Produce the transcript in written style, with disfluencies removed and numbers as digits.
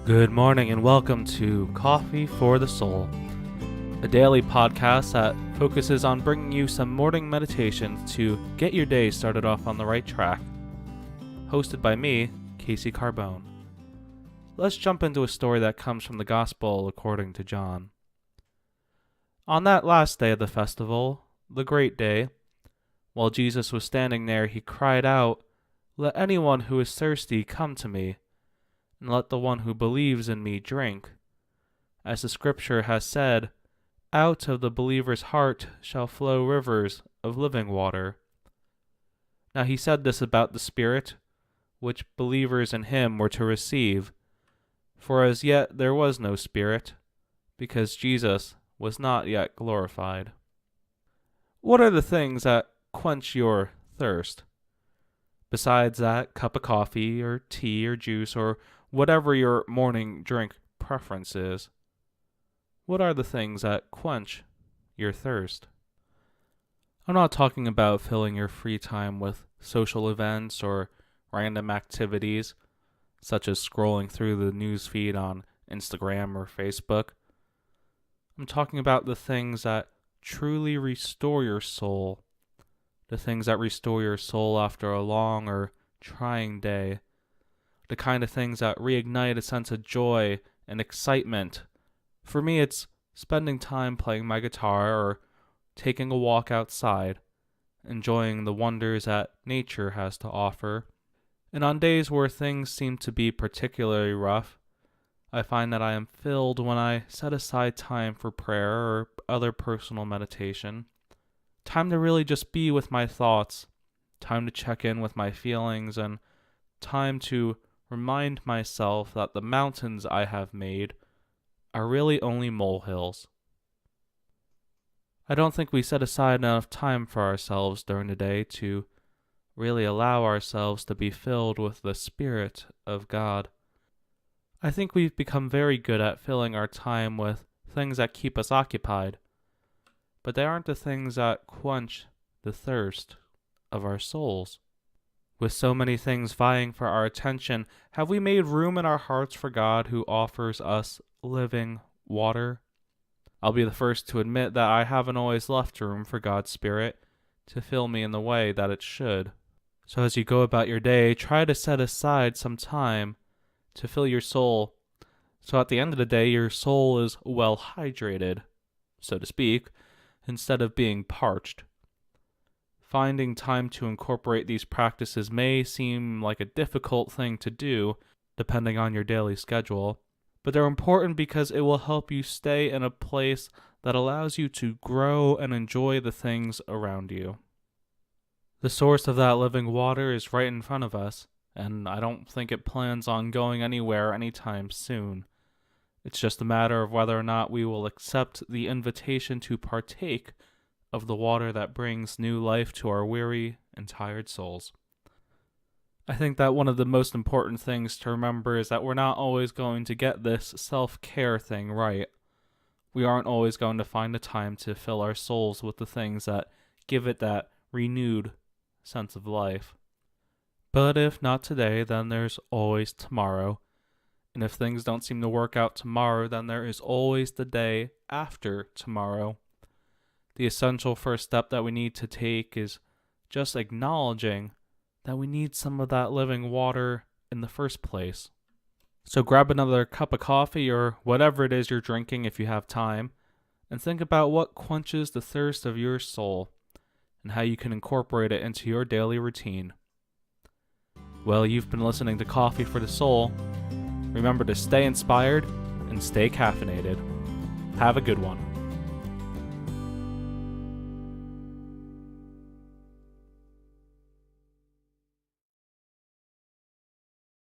Good morning and welcome to Coffee for the Soul, a daily podcast that focuses on bringing you some morning meditations to get your day started off on the right track. Hosted by me, Casey Carbone. Let's jump into a story that comes from the Gospel according to John. On that last day of the festival, the great day, while Jesus was standing there, he cried out, "Let anyone who is thirsty come to me, and let the one who believes in me drink. As the scripture has said, out of the believer's heart shall flow rivers of living water." Now he said this about the Spirit, which believers in him were to receive, for as yet there was no Spirit, because Jesus was not yet glorified. What are the things that quench your thirst? Besides that cup of coffee or tea or juice or whatever your morning drink preference is, what are the things that quench your thirst? I'm not talking about filling your free time with social events or random activities, such as scrolling through the news feed on Instagram or Facebook. I'm talking about the things that truly restore your soul, the things that restore your soul after a long or trying day, the kind of things that reignite a sense of joy and excitement. For me, it's spending time playing my guitar or taking a walk outside, enjoying the wonders that nature has to offer. And on days where things seem to be particularly rough, I find that I am filled when I set aside time for prayer or other personal meditation. Time to really just be with my thoughts, time to check in with my feelings, and time to remind myself that the mountains I have made are really only molehills. I don't think we set aside enough time for ourselves during the day to really allow ourselves to be filled with the Spirit of God. I think we've become very good at filling our time with things that keep us occupied, but they aren't the things that quench the thirst of our souls. With so many things vying for our attention, have we made room in our hearts for God who offers us living water? I'll be the first to admit that I haven't always left room for God's Spirit to fill me in the way that it should. So as you go about your day, try to set aside some time to fill your soul, so at the end of the day your soul is well hydrated, so to speak, instead of being parched. Finding time to incorporate these practices may seem like a difficult thing to do, depending on your daily schedule, but they're important because it will help you stay in a place that allows you to grow and enjoy the things around you. The source of that living water is right in front of us, and I don't think it plans on going anywhere anytime soon. It's just a matter of whether or not we will accept the invitation to partake of the water that brings new life to our weary and tired souls. I think that one of the most important things to remember is that we're not always going to get this self-care thing right. We aren't always going to find the time to fill our souls with the things that give it that renewed sense of life. But if not today, then there's always tomorrow. And if things don't seem to work out tomorrow, then there is always the day after tomorrow. The essential first step that we need to take is just acknowledging that we need some of that living water in the first place. So grab another cup of coffee or whatever it is you're drinking if you have time, and think about what quenches the thirst of your soul and how you can incorporate it into your daily routine. Well, you've been listening to Coffee for the Soul. Remember to stay inspired and stay caffeinated. Have a good one.